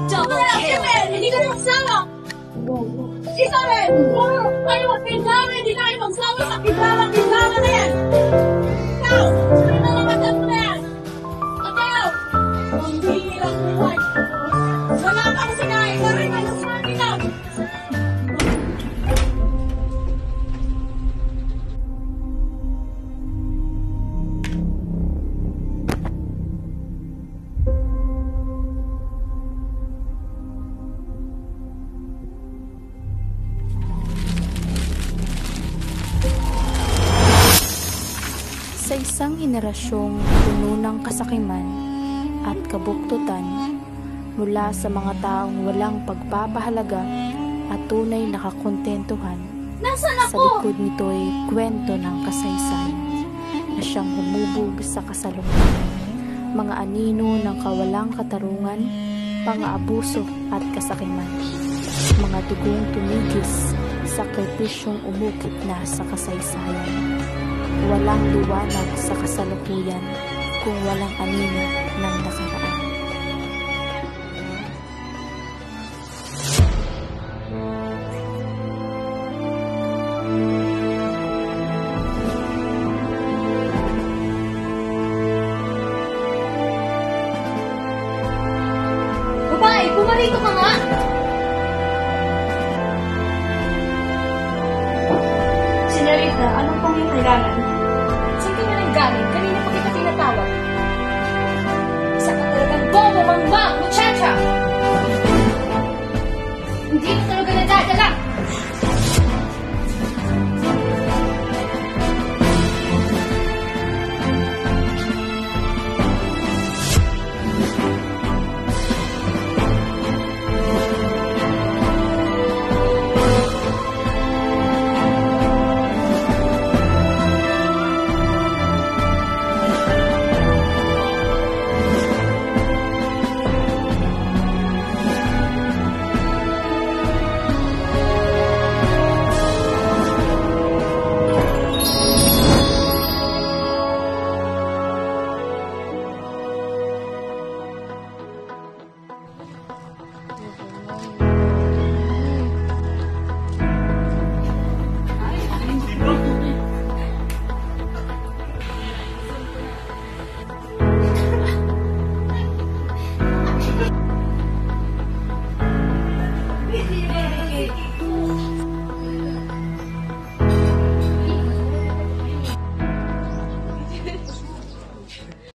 Double kill! Hindi ka na magsawa! Isa rin! Tayo magpindala! Hindi tayo magsawa sa pindala na yan! Ikaw! Pinalamadan mo na yan! Ikaw! Ang hirap buhay! Wala kang sinahin na rin! Ano sa akin na? Sa isang henerasyong puno ng kasakiman at kabuktutan mula sa mga taong walang pagpapahalaga at tunay na kakontentuhan, sa likod nito'y kwento ng kasaysayan na siyang humubog sa kasalukuyan, mga anino ng kawalang katarungan, pang-aabuso at kasakiman, mga dugong tumigis, sakripisyong umukit na sa kasaysayan. Walang liwanag sa kasalukuyan kung walang anino ng nakaraan. Babae, pumarito ka nga! Senorita, anong pong yung kailangan? Saan ka na nang galing? Kanina pa kita tinatawag. Isa ka talagang bobo, mangbang!